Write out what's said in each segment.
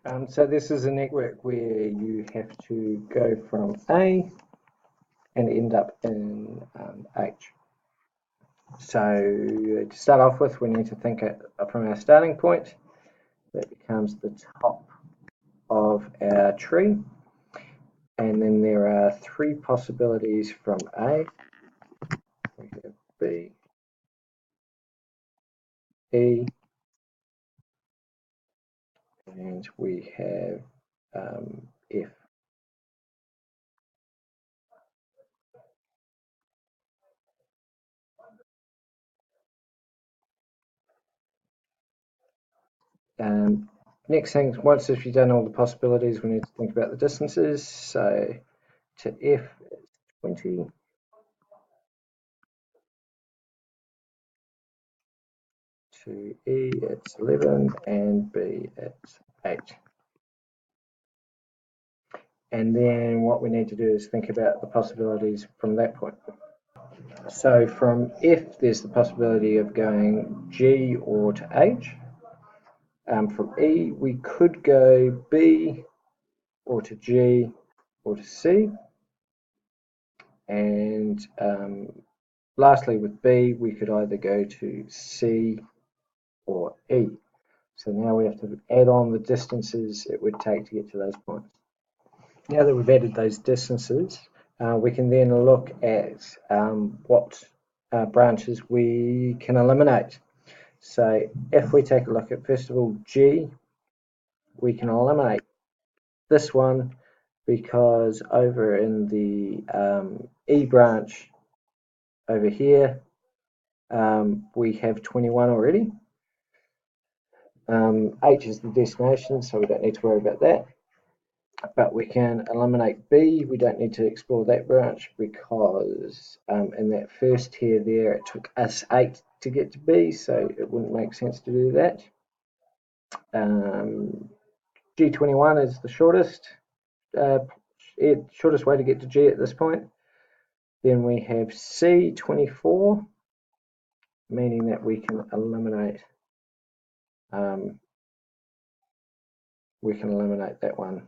So this is a network where you have to go from A and end up in H. So to start off with, we need to think from our starting point. That becomes the top of our tree. And then there are three possibilities from A. We have B, E, and we have F. Next thing, once you've done all the possibilities, we need to think about the distances. So to F, it's 20. To E, it's 11, and B, it's 8. And then what we need to do is think about the possibilities from that point. So from F, there's the possibility of going G or to H. From E, we could go B or to G or to C. And lastly, with B, we could either go to C or E. So now we have to add on the distances it would take to get to those points. Now that we've added those distances, we can then look at what branches we can eliminate. So if we take a look at, first of all, G, we can eliminate this one because over in the E branch over here, we have 21 already. H is the destination, so we don't need to worry about that. But we can eliminate B. We don't need to explore that branch because in that first tier there, it took us 8 to get to B, so it wouldn't make sense to do that. G21 is the shortest way to get to G at this point. Then we have C24, meaning that we can eliminate that one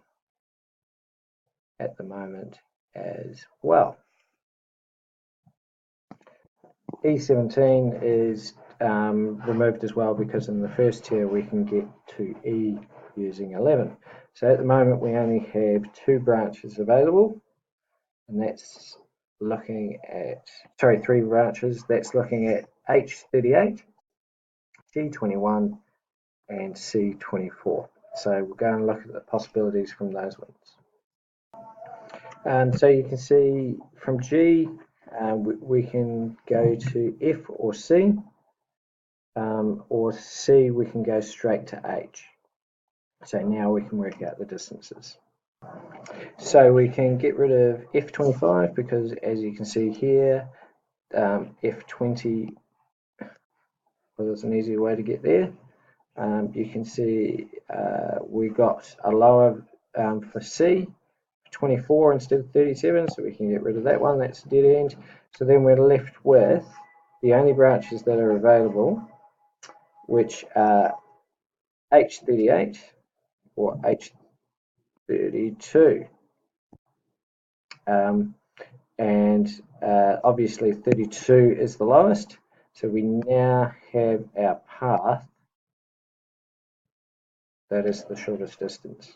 at the moment as well. E17 is removed as well because in the first tier we can get to E using 11. So at the moment we only have 2 branches available, and that's looking at, 3 branches. That's looking at H38, G21, and C24. So we'll go and look at the possibilities from those ones. And so you can see from G, we can go to F or C, or C we can go straight to H. So now we can work out the distances. So we can get rid of F25 because, as you can see here, F20 was an easier way to get there. You can see we got a lower for C, 24 instead of 37, so we can get rid of that one. That's a dead end. So then we're left with the only branches that are available, which are H38 or H32. And obviously 32 is the lowest, so we now have our path that is the shortest distance.